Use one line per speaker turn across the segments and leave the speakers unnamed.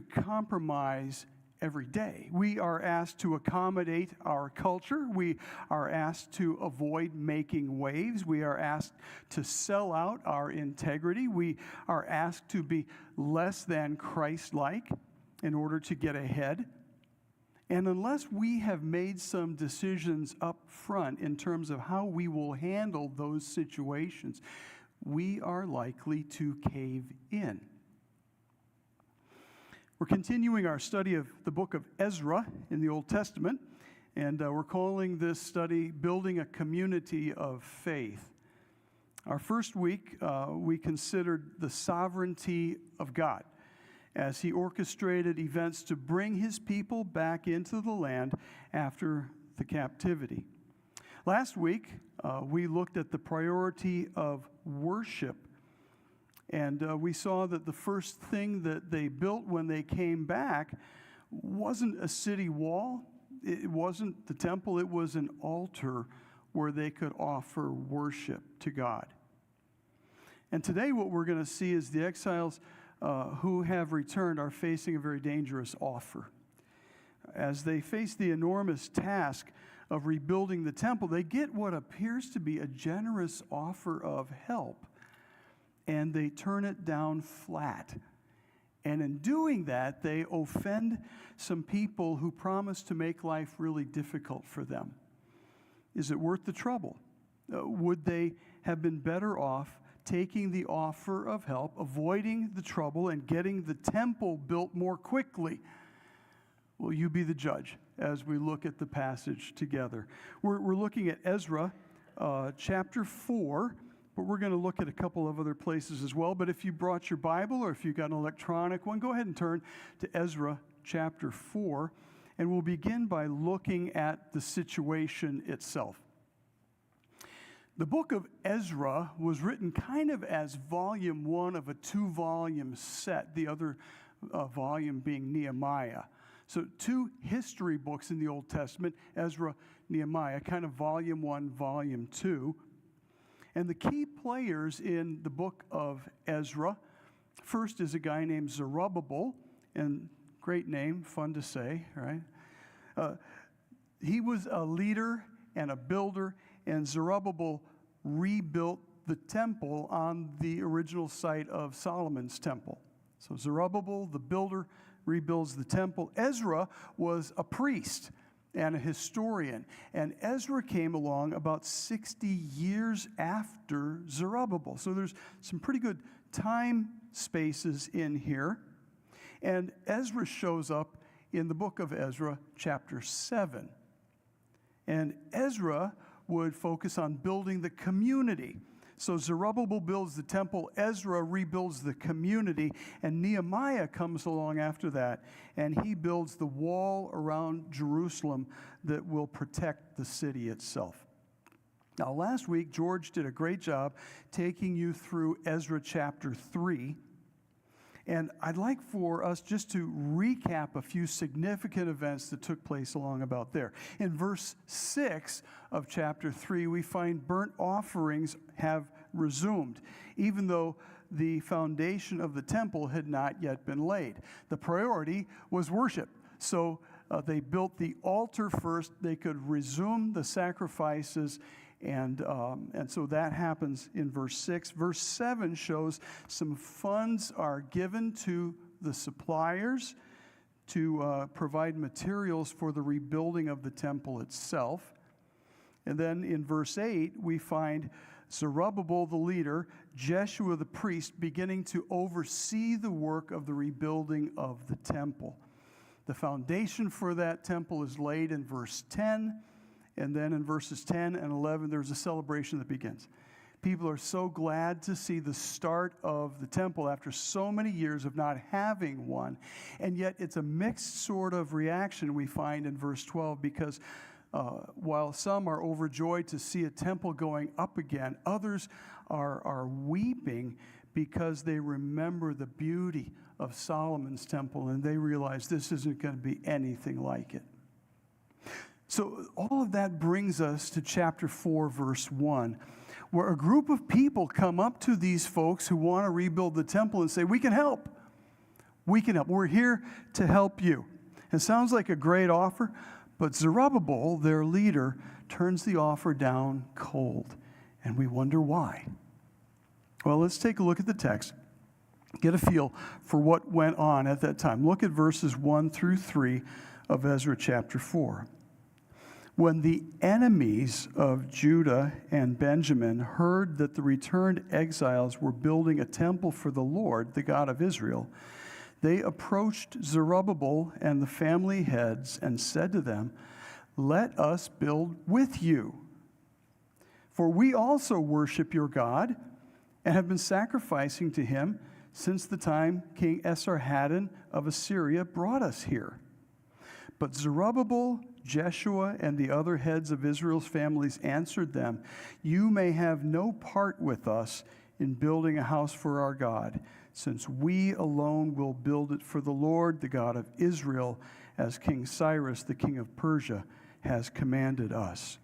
compromise every day. We are asked to accommodate our culture. We are asked to avoid making waves. We are asked to sell out our integrity. We are asked to be less than Christ-like in order to get ahead. And unless we have made some decisions up front in terms of how we will handle those situations, we are likely to cave in. We're continuing our study of the book of Ezra in the Old Testament, and we're calling this study Building a Community of Faith. Our first week, we considered the sovereignty of God as he orchestrated events to bring his people back into the land after the captivity. Last week, we looked at the priority of worship. And we saw that the first thing that they built when they came back wasn't a city wall. It wasn't the temple. It was an altar where they could offer worship to God. And today what we're going to see is the exiles who have returned are facing a very dangerous offer. As they face the enormous task of rebuilding the temple, they get what appears to be a generous offer of help. And they turn it down flat. And in doing that, they offend some people who promise to make life really difficult for them. Is it worth the trouble? Would they have been better off taking the offer of help, avoiding the trouble, and getting the temple built more quickly? Will you be the judge as we look at the passage together? We're looking at Ezra chapter 4. But we're going to look at a couple of other places as well. But if you brought your Bible or if you've got an electronic one, go ahead and turn to Ezra chapter 4. And we'll begin by looking at the situation itself. The book of Ezra was written kind of as volume 1 of a 2-volume set, the other volume being Nehemiah. So 2 history books in the Old Testament, Ezra, Nehemiah, kind of volume 1, volume 2. And the key players in the book of Ezra, first is a guy named Zerubbabel, and great name, fun to say, right? He was a leader and a builder, and Zerubbabel rebuilt the temple on the original site of Solomon's temple. So Zerubbabel, the builder, rebuilds the temple. Ezra was a priest and a historian. And Ezra came along about 60 years after Zerubbabel. So there's some pretty good time spaces in here. And Ezra shows up in the book of Ezra, chapter 7. And Ezra would focus on building the community. So Zerubbabel builds the temple, Ezra rebuilds the community, and Nehemiah comes along after that, and he builds the wall around Jerusalem that will protect the city itself. Now, last week, George did a great job taking you through Ezra chapter 3, and I'd like for us just to recap a few significant events that took place along about there. In verse 6 of chapter 3, we find burnt offerings have resumed, even though the foundation of the temple had not yet been laid. The priority was worship. So they built the altar first. They could resume the sacrifices. And so that happens in verse 6. Verse 7 shows some funds are given to the suppliers to provide materials for the rebuilding of the temple itself. And then in verse 8, we find Zerubbabel, the leader, Jeshua, the priest, beginning to oversee the work of the rebuilding of the temple. The foundation for that temple is laid in verse 10. And then in verses 10 and 11, there's a celebration that begins. People are so glad to see the start of the temple after so many years of not having one. And yet it's a mixed sort of reaction we find in verse 12 because while some are overjoyed to see a temple going up again, others are weeping because they remember the beauty of Solomon's temple and they realize this isn't going to be anything like it. So all of that brings us to chapter 4, verse 1, where a group of people come up to these folks who want to rebuild the temple and say, we can help. We can help. We're here to help you. It sounds like a great offer, but Zerubbabel, their leader, turns the offer down cold, and we wonder why. Well, let's take a look at the text, get a feel for what went on at that time. Look at verses 1 through 3 of Ezra chapter 4. When the enemies of Judah and Benjamin heard that the returned exiles were building a temple for the Lord, the God of Israel, they approached Zerubbabel and the family heads and said to them, "Let us build with you. For we also worship your God and have been sacrificing to him since the time King Esarhaddon of Assyria brought us here." But Zerubbabel, Jeshua, and the other heads of Israel's families answered them, "You may have no part with us in building a house for our God, since we alone will build it for the Lord, the God of Israel, as King Cyrus, the king of Persia, has commanded us."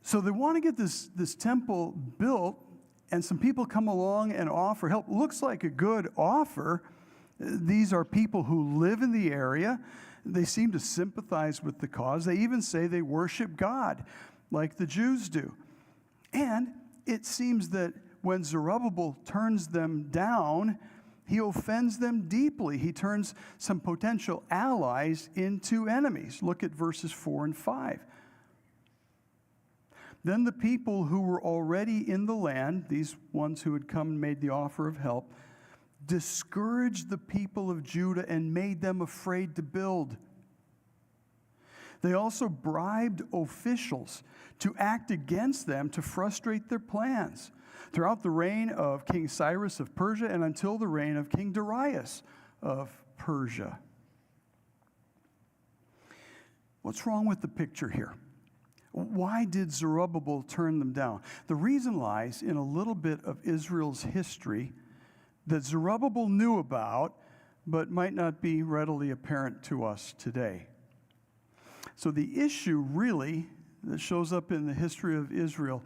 So they want to get this temple built, and some people come along and offer help. Looks like a good offer. These are people who live in the area. They seem to sympathize with the cause. They even say they worship God, like the Jews do. And it seems that when Zerubbabel turns them down, he offends them deeply. He turns some potential allies into enemies. Look at verses 4 and 5. Then the people who were already in the land, these ones who had come and made the offer of help, discouraged the people of Judah and made them afraid to build. They also bribed officials to act against them to frustrate their plans throughout the reign of King Cyrus of Persia and until the reign of King Darius of Persia. What's wrong with the picture here? Why did Zerubbabel turn them down? The reason lies in a little bit of Israel's history that Zerubbabel knew about, but might not be readily apparent to us today. So the issue really that shows up in the history of Israel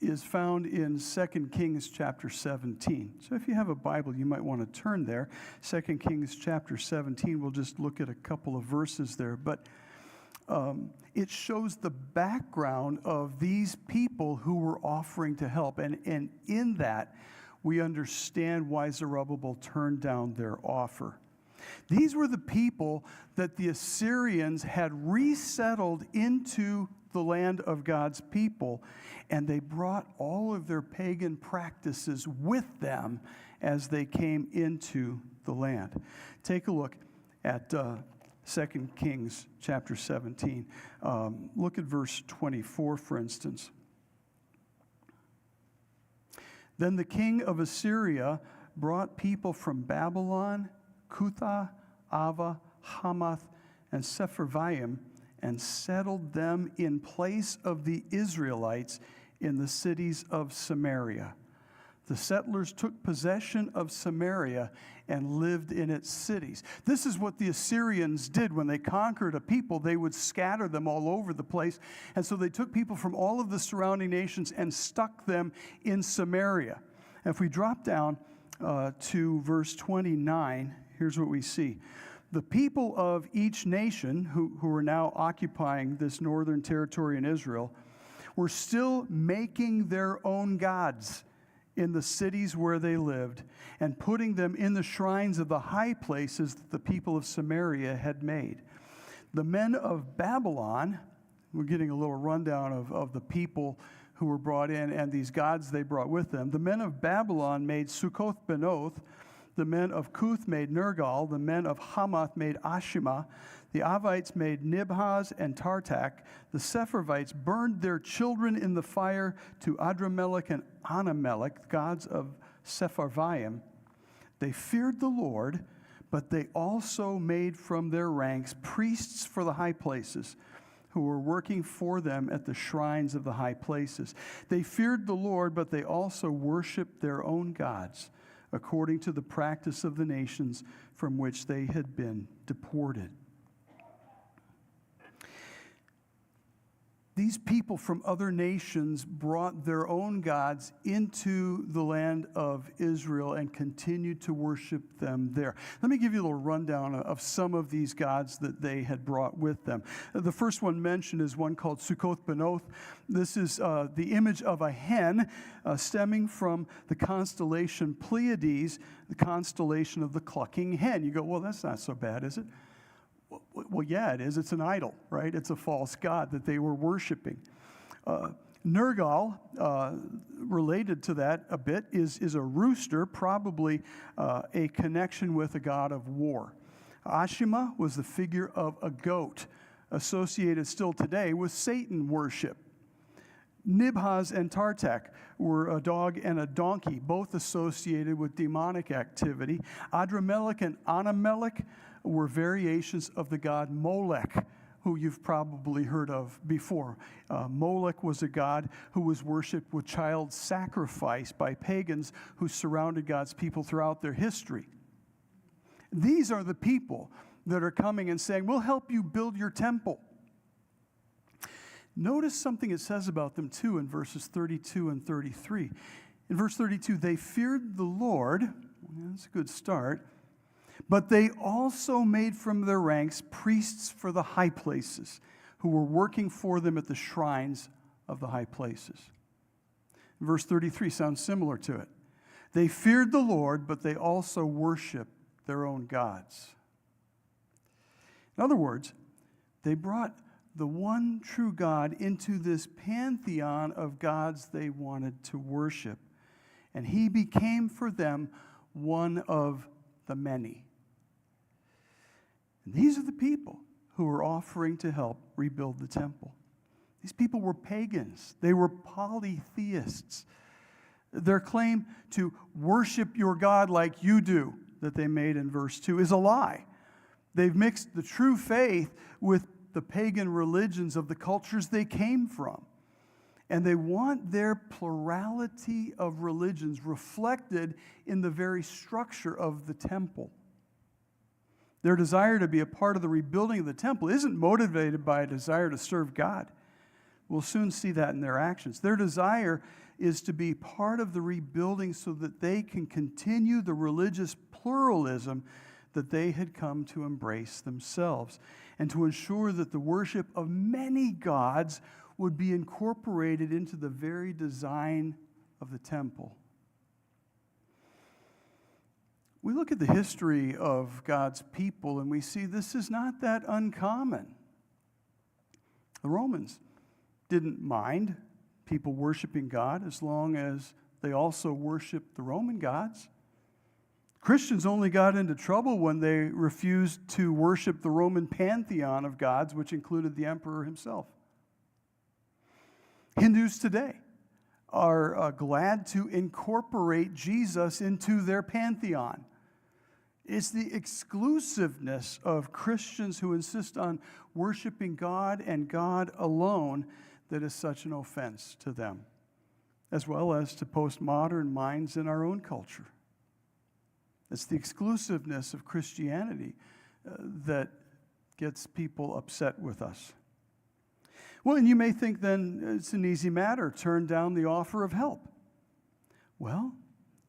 is found in 2 Kings chapter 17. So if you have a Bible, you might want to turn there. 2 Kings chapter 17, we'll just look at a couple of verses there. But it shows the background of these people who were offering to help. And in that, we understand why Zerubbabel turned down their offer. These were the people that the Assyrians had resettled into the land of God's people, and they brought all of their pagan practices with them as they came into the land. Take a look at 2 Kings chapter 17. Look at verse 24, for instance. Then the king of Assyria brought people from Babylon, Cutha, Ava, Hamath, and Sepharvaim, and settled them in place of the Israelites in the cities of Samaria. The settlers took possession of Samaria and lived in its cities. This is what the Assyrians did when they conquered a people. They would scatter them all over the place. And so they took people from all of the surrounding nations and stuck them in Samaria. And if we drop down to verse 29, here's what we see. The people of each nation who are now occupying this northern territory in Israel were still making their own gods in the cities where they lived and putting them in the shrines of the high places that the people of Samaria had made. The men of Babylon, we're getting a little rundown of the people who were brought in and these gods they brought with them. The men of Babylon made Succoth-Benoth. The men of Cuth made Nergal. The men of Hamath made Ashima. The Avites made Nibhaz and Tartak. The Sepharvites burned their children in the fire to Adramelech and Anamelech, gods of Sepharvaim. They feared the Lord, but they also made from their ranks priests for the high places who were working for them at the shrines of the high places. They feared the Lord, but they also worshiped their own gods, according to the practice of the nations from which they had been deported. These people from other nations brought their own gods into the land of Israel and continued to worship them there. Let me give you a little rundown of some of these gods that they had brought with them. The first one mentioned is one called Succoth-Benoth. This is the image of a hen stemming from the constellation Pleiades, the constellation of the clucking hen. You go, well, that's not so bad, is it? Well, yeah, it is. It's an idol, right? It's a false god that they were worshiping. Nergal, related to that a bit, is a rooster, probably a connection with a god of war. Ashima was the figure of a goat, associated still today with Satan worship. Nibhaz and Tartak were a dog and a donkey, both associated with demonic activity. Adramelech and Anamelech were variations of the god Molech, who you've probably heard of before. Molech was a god who was worshipped with child sacrifice by pagans who surrounded God's people throughout their history. These are the people that are coming and saying, we'll help you build your temple. Notice something it says about them, too, in verses 32 and 33. In verse 32, they feared the Lord. That's a good start. But they also made from their ranks priests for the high places, who were working for them at the shrines of the high places. Verse 33 sounds similar to it. They feared the Lord, but they also worshiped their own gods. In other words, they brought the one true God into this pantheon of gods they wanted to worship. And he became for them one of the many. And these are the people who were offering to help rebuild the temple. These people were pagans. They were polytheists. Their claim to worship your God like you do, that they made in verse 2, is a lie. They've mixed the true faith with the pagan religions of the cultures they came from. And they want their plurality of religions reflected in the very structure of the temple. Their desire to be a part of the rebuilding of the temple isn't motivated by a desire to serve God. We'll soon see that in their actions. Their desire is to be part of the rebuilding so that they can continue the religious pluralism that they had come to embrace themselves, and to ensure that the worship of many gods would be incorporated into the very design of the temple. We look at the history of God's people and we see this is not that uncommon. The Romans didn't mind people worshiping God as long as they also worshiped the Roman gods. Christians only got into trouble when they refused to worship the Roman pantheon of gods, which included the emperor himself. Hindus today are glad to incorporate Jesus into their pantheon. It's the exclusiveness of Christians who insist on worshiping God and God alone that is such an offense to them, as well as to postmodern minds in our own culture. It's the exclusiveness of Christianity that gets people upset with us. Well, and you may think then it's an easy matter, turn down the offer of help. Well,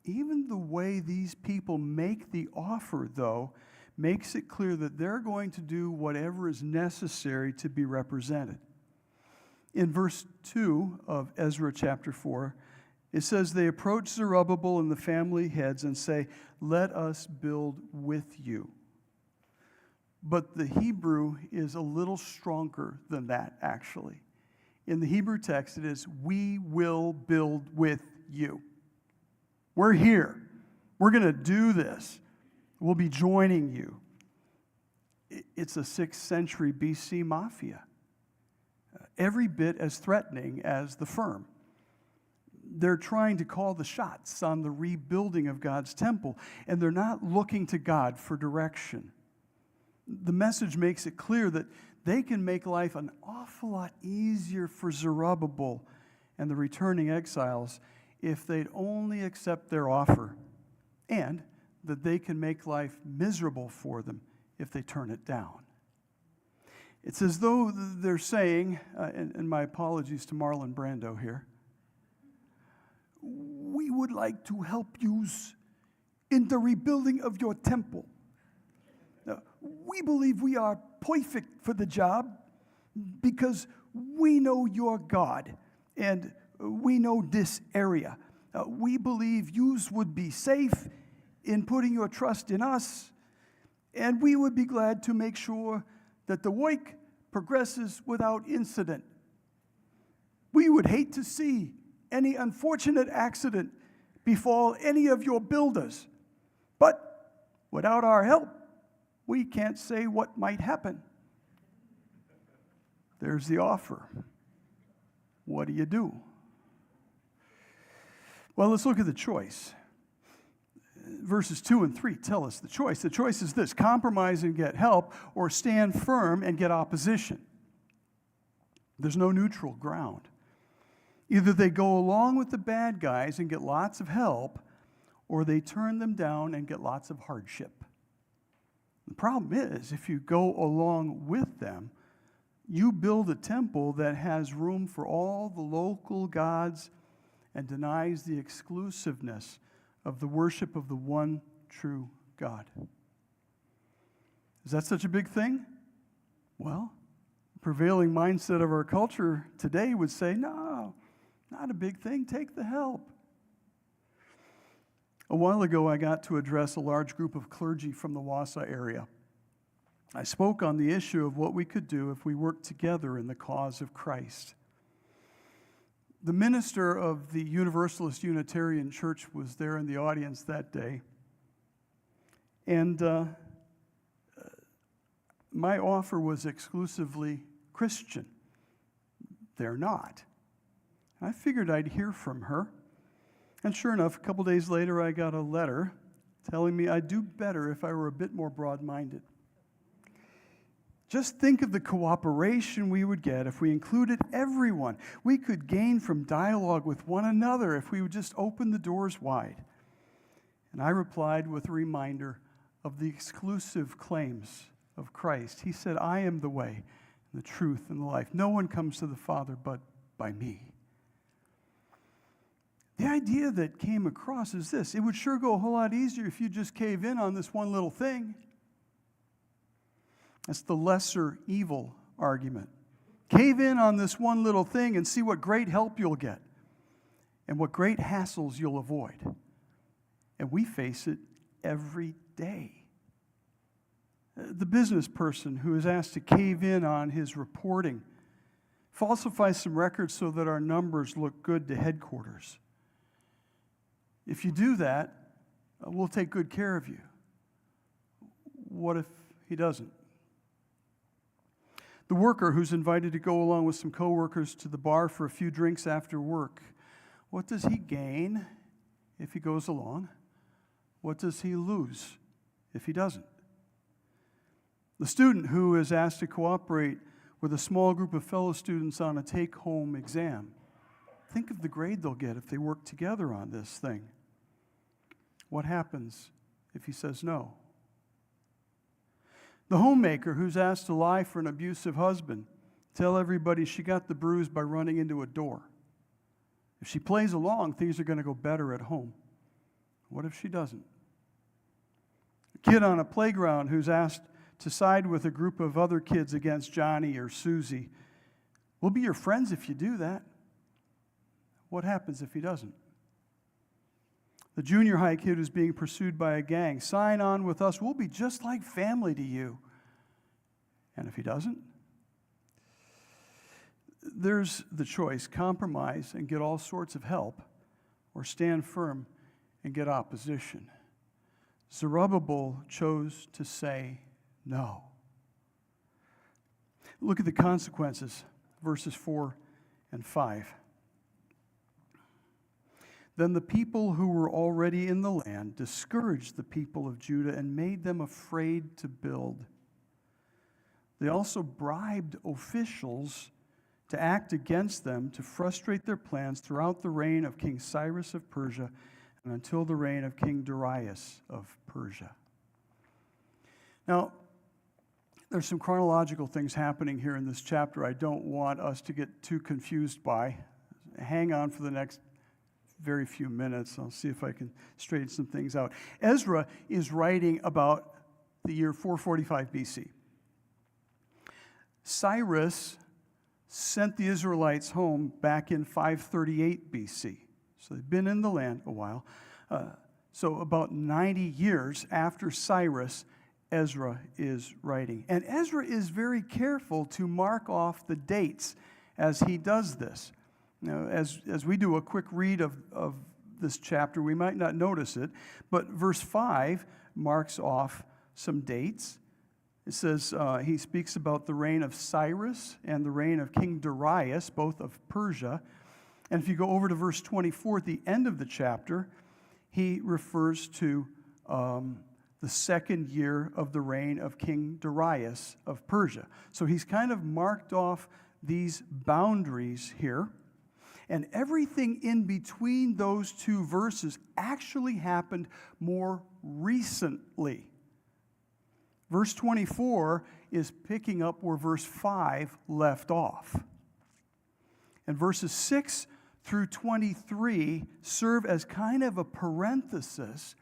even the way these people make the offer, though, makes it clear that they're going to do whatever is necessary to be represented. In verse 2 of Ezra chapter 4, it says, they approach Zerubbabel and the family heads and say, let us build with you. But the Hebrew is a little stronger than that, actually. In the Hebrew text, it is, we will build with you. We're here. We're going to do this. We'll be joining you. It's a 6th century BC mafia. Every bit as threatening as the firm. They're trying to call the shots on the rebuilding of God's temple, and they're not looking to God for direction. The message makes it clear that they can make life an awful lot easier for Zerubbabel and the returning exiles if they'd only accept their offer, and that they can make life miserable for them if they turn it down. It's as though they're saying, and my apologies to Marlon Brando here, we would like to help you in the rebuilding of your temple. Now, we believe we are perfect for the job because we know your God and we know this area. We believe you would be safe in putting your trust in us, and we would be glad to make sure that the work progresses without incident. We would hate to see any unfortunate accident befall any of your builders, but without our help, we can't say what might happen. There's the offer. What do you do? Well, let's look at the choice. Verses 2 and 3 tell us the choice. The choice is this: compromise and get help, or stand firm and get opposition. There's no neutral ground. Either they go along with the bad guys and get lots of help, or they turn them down and get lots of hardship. The problem is, if you go along with them, you build a temple that has room for all the local gods and denies the exclusiveness of the worship of the one true God. Is that such a big thing? Well, the prevailing mindset of our culture today would say, no, not a big thing. Take the help. A while ago, I got to address a large group of clergy from the Wausau area. I spoke on the issue of what we could do if we worked together in the cause of Christ. The minister of the Universalist Unitarian Church was there in the audience that day. And my offer was exclusively Christian. They're not. I figured I'd hear from her. And sure enough, a couple days later, I got a letter telling me I'd do better if I were a bit more broad-minded. Just think of the cooperation we would get if we included everyone. We could gain from dialogue with one another if we would just open the doors wide. And I replied with a reminder of the exclusive claims of Christ. He said, I am the way, the truth, and the life. No one comes to the Father but by me. The idea that came across is this: it would sure go a whole lot easier if you just cave in on this one little thing. That's the lesser evil argument. Cave in on this one little thing and see what great help you'll get and what great hassles you'll avoid. And we face it every day. The business person who is asked to cave in on his reporting, falsify some records so that our numbers look good to headquarters. If you do that, we'll take good care of you. What if he doesn't? The worker who's invited to go along with some coworkers to the bar for a few drinks after work, what does he gain if he goes along? What does he lose if he doesn't? The student who is asked to cooperate with a small group of fellow students on a take-home exam, think of the grade they'll get if they work together on this thing. What happens if he says no? The homemaker who's asked to lie for an abusive husband, tell everybody she got the bruise by running into a door. If she plays along, things are going to go better at home. What if she doesn't? A kid on a playground who's asked to side with a group of other kids against Johnny or Susie. We'll be your friends if you do that. What happens if he doesn't? The junior high kid who's being pursued by a gang. Sign on with us. We'll be just like family to you. And if he doesn't? There's the choice: compromise and get all sorts of help, or stand firm and get opposition. Zerubbabel chose to say no. Look at the consequences, verses 4 and 5. Then the people who were already in the land discouraged the people of Judah and made them afraid to build. They also bribed officials to act against them to frustrate their plans throughout the reign of King Cyrus of Persia and until the reign of King Darius of Persia. Now, There's some chronological things happening here in this chapter I don't want us to get too confused by. Hang on for the next very few minutes. I'll see if I can straighten some things out. Ezra is writing about the year 445 BC. Cyrus sent the Israelites home back in 538 BC. So they've been in the land a while. So about 90 years after Cyrus, Ezra is writing. And Ezra is very careful to mark off the dates as he does this. Now, as we do a quick read of this chapter, we might not notice it, but verse 5 marks off some dates. It says, he speaks about the reign of Cyrus and the reign of King Darius, both of Persia. And if you go over to verse 24 at the end of the chapter, he refers to the second year of the reign of King Darius of Persia. So he's kind of marked off these boundaries here. And everything in between those two verses actually happened more recently. Verse 24 is picking up where verse 5 left off. And verses 6 through 23 serve as kind of a parenthesis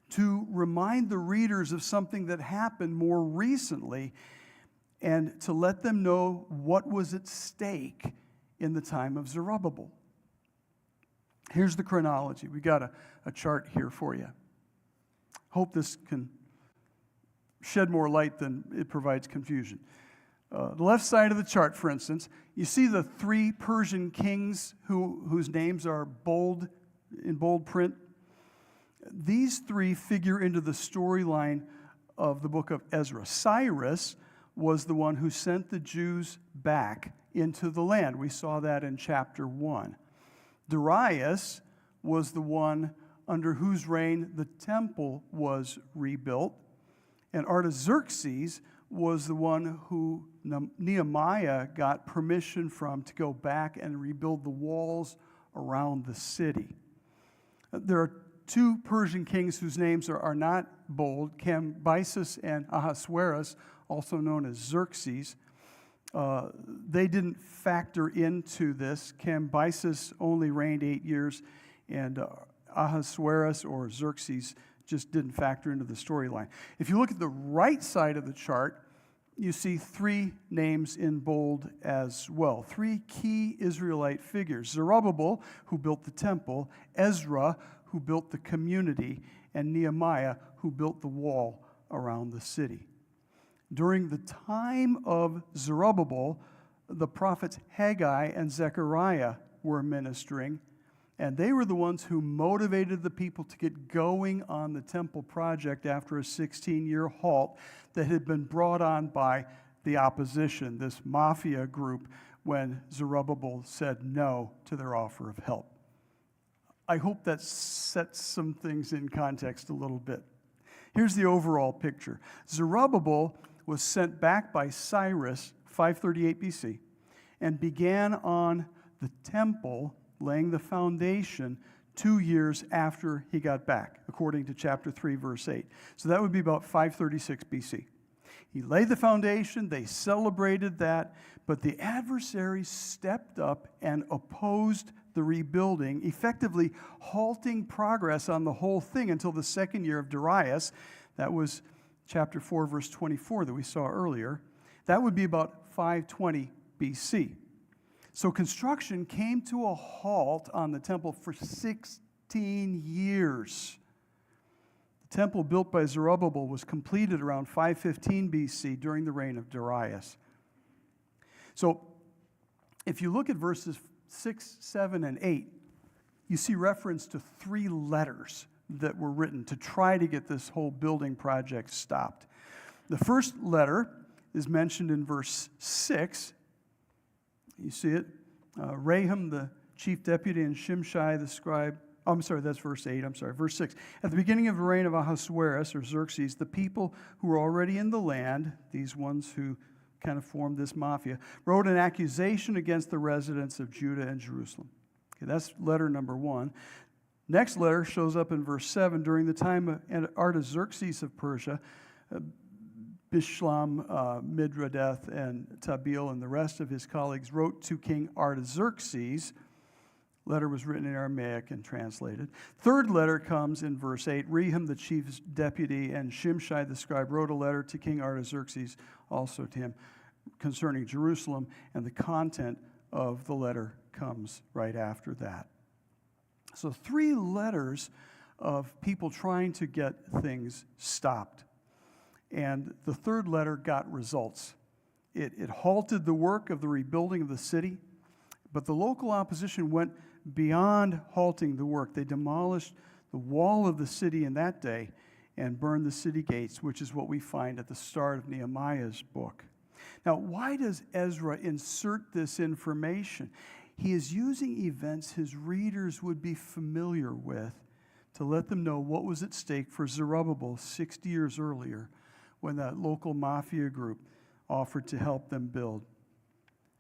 to remind the readers of something that happened more recently and to let them know what was at stake in the time of Zerubbabel. Here's the chronology. We got a chart here for you. Hope this can shed more light than it provides confusion. The left side of the chart, for instance, you see the three Persian kings whose names are in bold print. These three figure into the storyline of the book of Ezra. Cyrus was the one who sent the Jews back into the land. We saw that in chapter 1. Darius was the one under whose reign the temple was rebuilt. And Artaxerxes was the one who Nehemiah got permission from to go back and rebuild the walls around the city. There are two Persian kings whose names are not bold, Cambyses and Ahasuerus, also known as Xerxes. They didn't factor into this. Cambyses only reigned 8 years, and Ahasuerus or Xerxes just didn't factor into the storyline. If you look at the right side of the chart, you see three names in bold as well. Three key Israelite figures: Zerubbabel, who built the temple; Ezra, who built the community; and Nehemiah, who built the wall around the city. During the time of Zerubbabel, the prophets Haggai and Zechariah were ministering, and they were the ones who motivated the people to get going on the temple project after a 16-year halt that had been brought on by the opposition, this mafia group, when Zerubbabel said no to their offer of help. I hope that sets some things in context a little bit. Here's the overall picture. Zerubbabel was sent back by Cyrus, 538 BC, and began on the temple, laying the foundation 2 years after he got back, according to chapter 3, verse 8. So that would be about 536 BC. He laid the foundation, they celebrated that, but the adversaries stepped up and opposed the rebuilding, effectively halting progress on the whole thing until the second year of Darius. That was chapter 4, verse 24 that we saw earlier. That would be about 520 BC. So construction came to a halt on the temple for 16 years. The temple built by Zerubbabel was completed around 515 BC during the reign of Darius. So if you look at verses 6, 7, and 8, you see reference to 3 letters that were written to try to get this whole building project stopped. The first letter is mentioned in verse 6. You see it. Raham, the chief deputy, and Shimshai, the scribe. Oh, I'm sorry, that's verse 8. I'm sorry, verse 6. At the beginning of the reign of Ahasuerus, or Xerxes, the people who were already in the land, these ones who kind of formed this mafia, wrote an accusation against the residents of Judah and Jerusalem. Okay, that's letter number 1. Next letter shows up in verse 7. During the time of Artaxerxes of Persia, Bishlam, Mithredath, and Tabeel, and the rest of his colleagues wrote to King Artaxerxes. Letter was written in Aramaic and translated. Third letter comes in verse 8. Rehum, the chief's deputy, and Shimshai the scribe wrote a letter to King Artaxerxes, also to him, concerning Jerusalem, and the content of the letter comes right after that. So 3 letters of people trying to get things stopped. And the third letter got results. It halted the work of the rebuilding of the city, but the local opposition went beyond halting the work. They demolished the wall of the city in that day and burned the city gates, which is what we find at the start of Nehemiah's book. Now, why does Ezra insert this information? He is using events his readers would be familiar with to let them know what was at stake for Zerubbabel 60 years earlier when that local mafia group offered to help them build.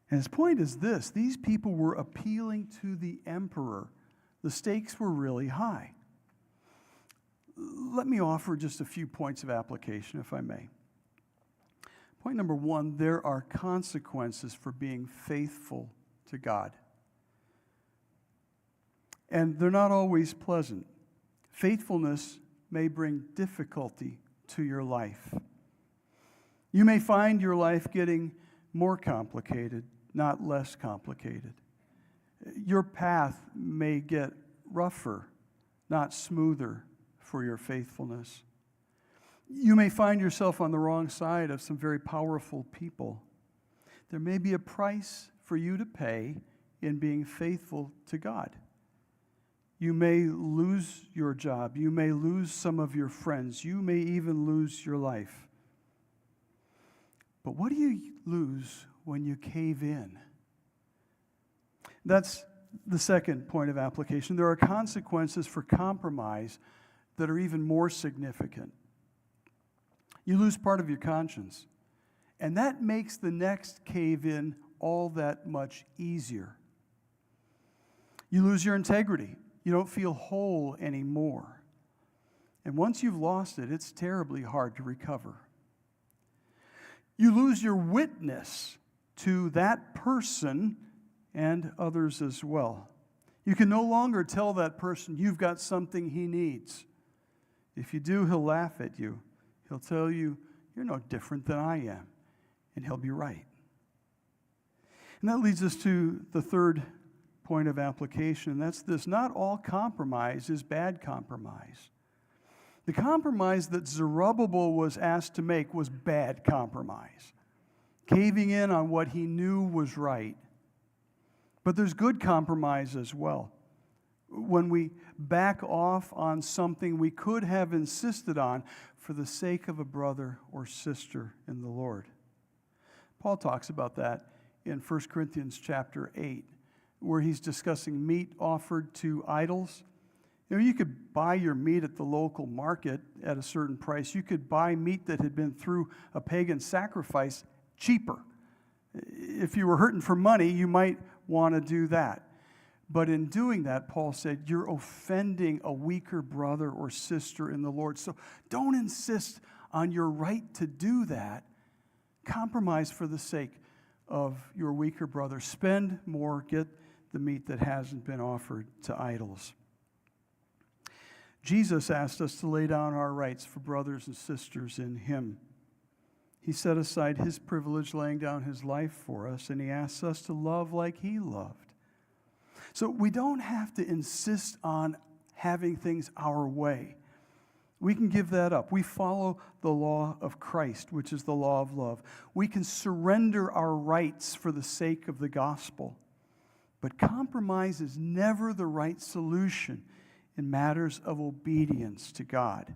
And his point is this: these people were appealing to the emperor. The stakes were really high. Let me offer just a few points of application, if I may. Point number 1, there are consequences for being faithful to God. And they're not always pleasant. Faithfulness may bring difficulty to your life. You may find your life getting more complicated, not less complicated. Your path may get rougher, not smoother for your faithfulness. You may find yourself on the wrong side of some very powerful people. There may be a price for you to pay in being faithful to God. You may lose your job. You may lose some of your friends. You may even lose your life. But what do you lose when you cave in? That's the second point of application. There are consequences for compromise that are even more significant. You lose part of your conscience, and that makes the next cave in all that much easier. You lose your integrity. You don't feel whole anymore. And once you've lost it, it's terribly hard to recover. You lose your witness to that person and others as well. You can no longer tell that person you've got something he needs. If you do, he'll laugh at you. He'll tell you, you're no different than I am. And he'll be right. And that leads us to the third point of application, and that's this: not all compromise is bad compromise. The compromise that Zerubbabel was asked to make was bad compromise, caving in on what he knew was right. But there's good compromise as well. When we back off on something we could have insisted on for the sake of a brother or sister in the Lord. Paul talks about that in 1 Corinthians chapter 8, where he's discussing meat offered to idols. You know, you could buy your meat at the local market at a certain price. You could buy meat that had been through a pagan sacrifice cheaper. If you were hurting for money, you might want to do that. But in doing that, Paul said, you're offending a weaker brother or sister in the Lord. So don't insist on your right to do that. Compromise for the sake of your weaker brother. Spend more, get the meat that hasn't been offered to idols. Jesus asked us to lay down our rights for brothers and sisters in him. He set aside his privilege, laying down his life for us, and he asks us to love like he loved. So we don't have to insist on having things our way. We can give that up. We follow the law of Christ, which is the law of love. We can surrender our rights for the sake of the gospel. But compromise is never the right solution in matters of obedience to God.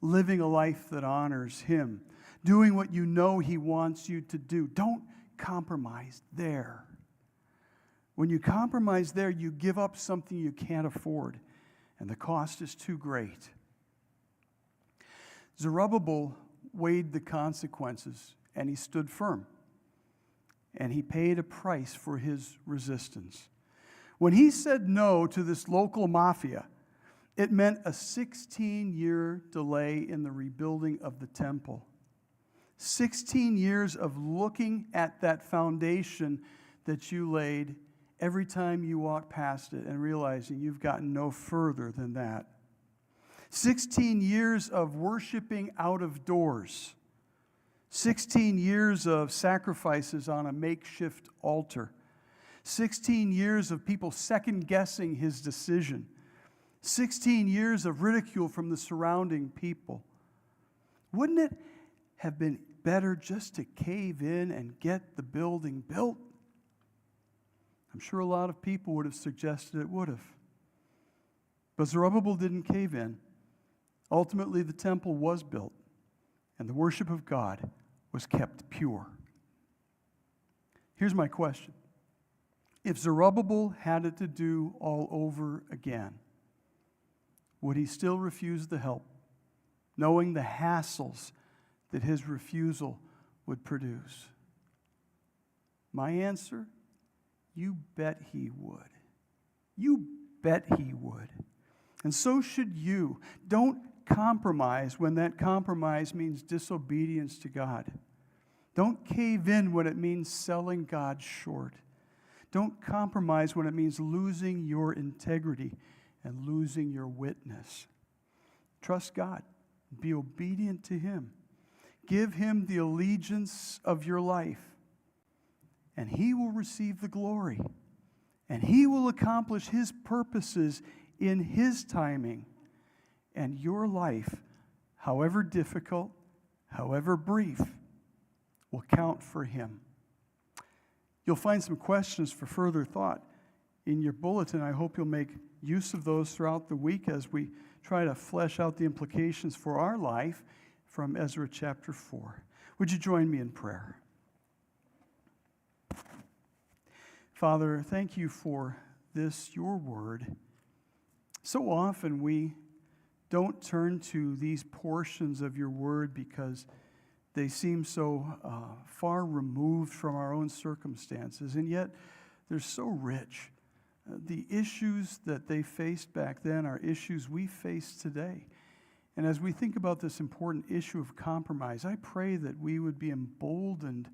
Living a life that honors him. Doing what you know he wants you to do. Don't compromise there. When you compromise there, you give up something you can't afford, and the cost is too great. Zerubbabel weighed the consequences, and he stood firm. And he paid a price for his resistance. When he said no to this local mafia, it meant a 16-year delay in the rebuilding of the temple. 16 years of looking at that foundation that you laid every time you walk past it and realizing you've gotten no further than that. 16 years of worshiping out of doors. 16 years of sacrifices on a makeshift altar. 16 years of people second-guessing his decision. 16 years of ridicule from the surrounding people. Wouldn't it have been better just to cave in and get the building built? I'm sure a lot of people would have suggested it would have. But Zerubbabel didn't cave in. Ultimately, the temple was built, and the worship of God was kept pure. Here's my question. If Zerubbabel had it to do all over again, would he still refuse the help, knowing the hassles that his refusal would produce? My answer, you bet he would. You bet he would. And so should you. Don't compromise when that compromise means disobedience to God. Don't cave in when it means selling God short. Don't compromise when it means losing your integrity and losing your witness. Trust God. Be obedient to him. Give him the allegiance of your life, and he will receive the glory, and he will accomplish his purposes in his timing, and your life, however difficult, however brief, will count for him. You'll find some questions for further thought in your bulletin. I hope you'll make use of those throughout the week as we try to flesh out the implications for our life from Ezra chapter 4. Would you join me in prayer? Father, thank you for this, your word. So often we don't turn to these portions of your word because they seem so far removed from our own circumstances, and yet they're so rich. The issues that they faced back then are issues we face today. And as we think about this important issue of compromise, I pray that we would be emboldened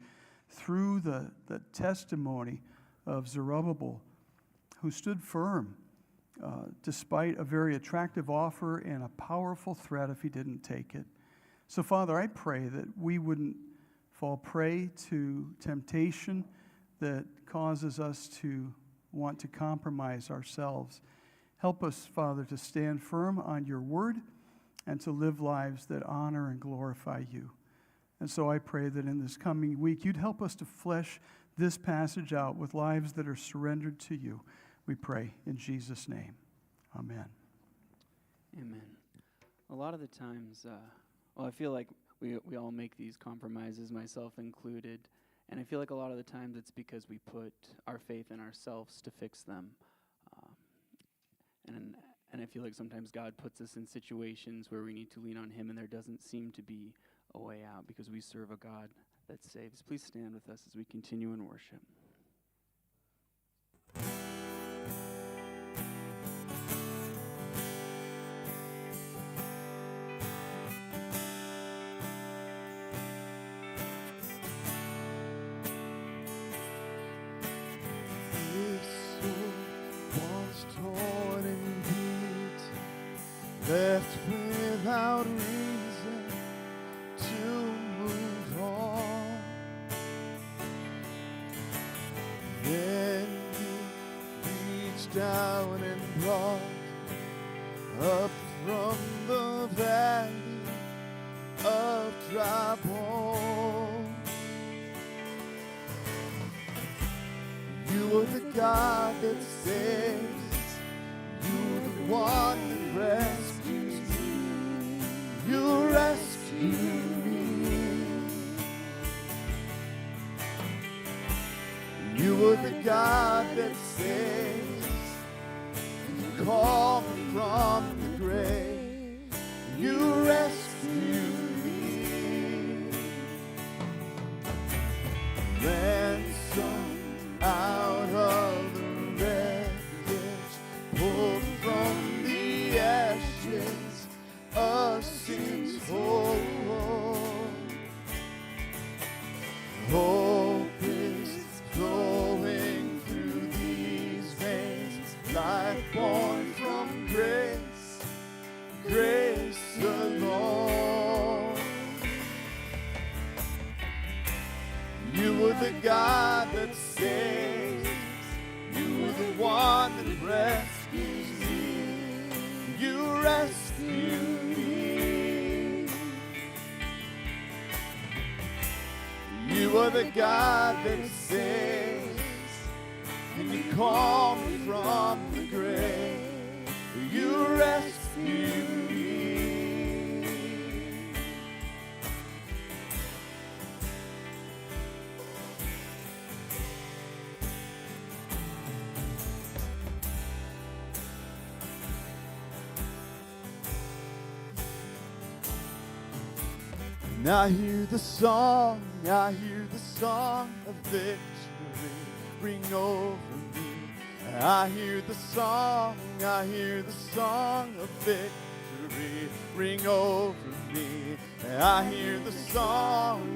through the testimony of Zerubbabel, who stood firm despite a very attractive offer and a powerful threat if he didn't take it. So, Father, I pray that we wouldn't fall prey to temptation that causes us to want to compromise ourselves. Help us, Father, to stand firm on your word and to live lives that honor and glorify you. And so I pray that in this coming week, you'd help us to flesh this passage out with lives that are surrendered to you. We pray in Jesus' name. Amen.
Amen. A lot of the times, I feel like we all make these compromises, myself included, and I feel like a lot of the times it's because we put our faith in ourselves to fix them. And I feel like sometimes God puts us in situations where we need to lean on him, and there doesn't seem to be a way out because we serve a God that saves. Please stand with us as we continue in worship.
Left without reason to move on. Then you reached down and brought up from the valley of dry bones. You were the God that saves. You were the one that rescues. You rescue me. You were the God that saves. You call me from the grave. You rescue me. Ransom out of the wreckage, pulled from the ashes of sin's hold. Hope is flowing through these veins, life born from grace, grace alone. You were the God that saves, you were the one that rescues me, you rescue me. You are the God that saves, and you call me from the grave, you rescue me. And I hear the song of victory ring over me. I hear the song of victory ring over me. I hear the song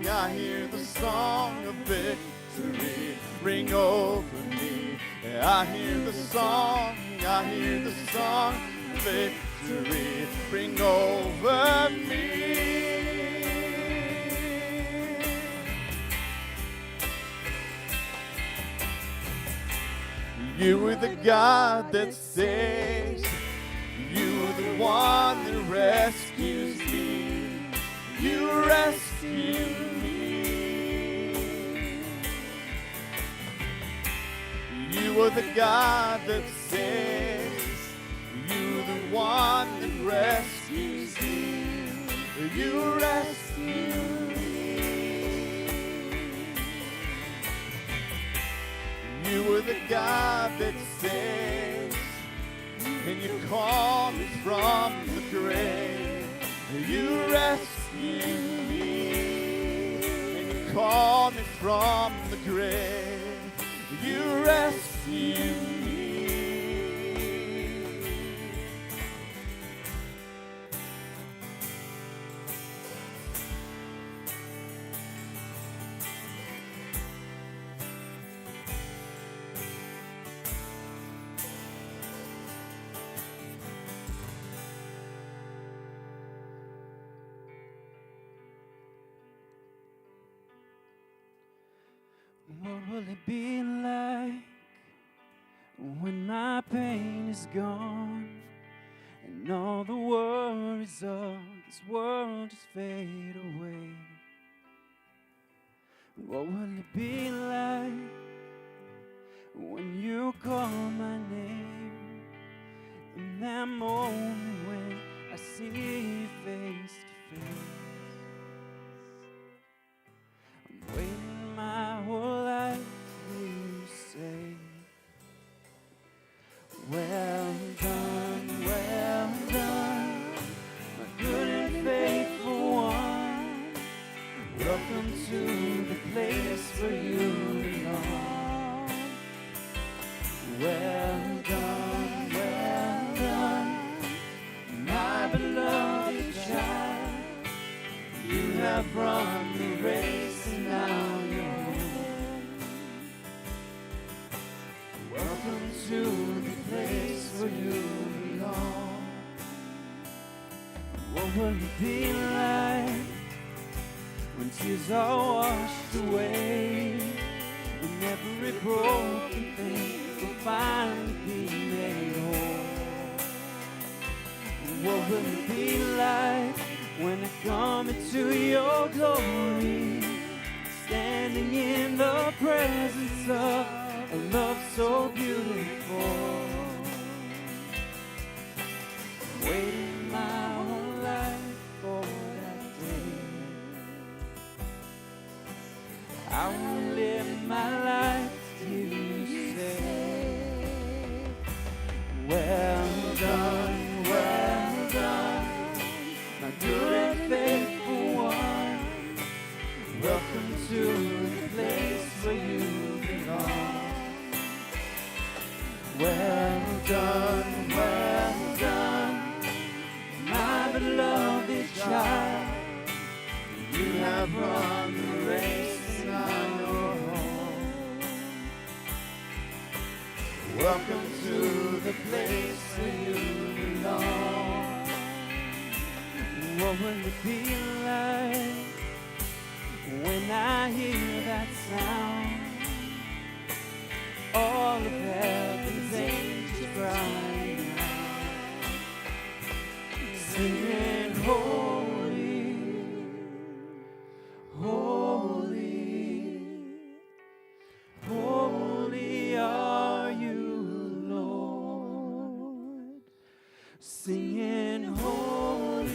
of victory ring over me. I hear the song of victory ring over me. You were the God that saves, you were the one that rescues me, you rescue me. You were the God that saves, you were the one that rescues me, you rescue me. You were the God that saves, and you call me from the grave. You rescue me, and you call me from the grave. You rescue me.
What will it be like when my pain is gone and all the worries of this world just fade away? What will it be like when you call my name in that moment when I see you face to face? I'm waiting my whole life for you to say, well done, my good and faithful one. Welcome to the place where you belong. Well done, my beloved child. You have run the race and now you're home. Welcome to the place where you belong. What will it be like when tears are washed away and every broken thing will finally be made whole? What will it be like when I come into your glory, standing in the presence of a love so beautiful? Waiting my whole life for that day. I will live my life till you say, well done, my good and faithful one. Welcome to the place where you belong. Well done, my beloved child. You have run the race and
Welcome to the place where you belong.
What will it be like when I hear that sound? All of heaven's angels crying out, singing, holy, holy, holy are you, Lord. Singing, holy,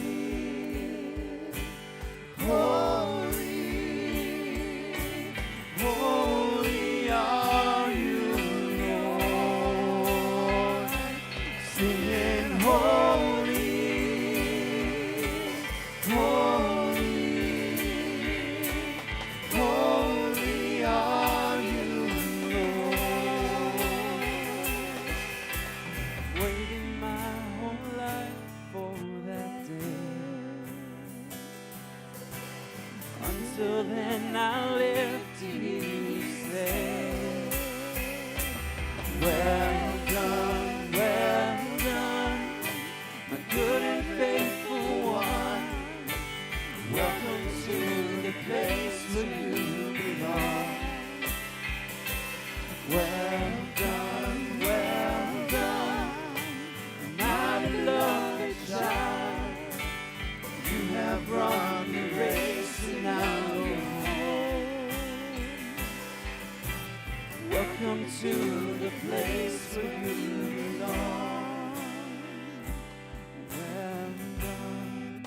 holy, holy are you, Lord. Singing, holy, holy, holy are you, Lord. Waiting my whole life for that day. Until then I live to hear you say, well done, my good and faithful one. Welcome to the place where you belong. Well done, my beloved child. You have run the race and now you're home. Welcome to the place where you belong. Well done.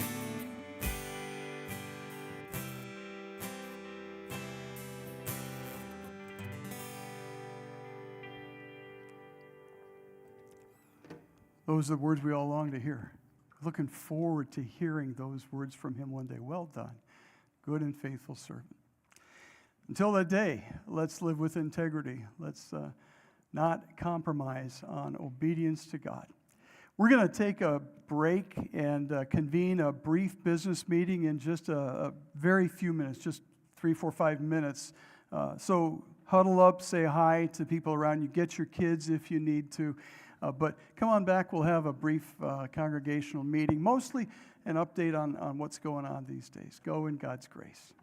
Those are the words we all long to hear. Looking forward to hearing those words from him one day. Well done, good and faithful servant. Until that day, let's live with integrity. Let's not compromise on obedience to God. We're going to take a break and convene a brief business meeting in just a very few minutes, just 3, 4, 5 minutes. So huddle up, say hi to people around you. Get your kids if you need to. But come on back, we'll have a brief congregational meeting, mostly an update on what's going on these days. Go in God's grace.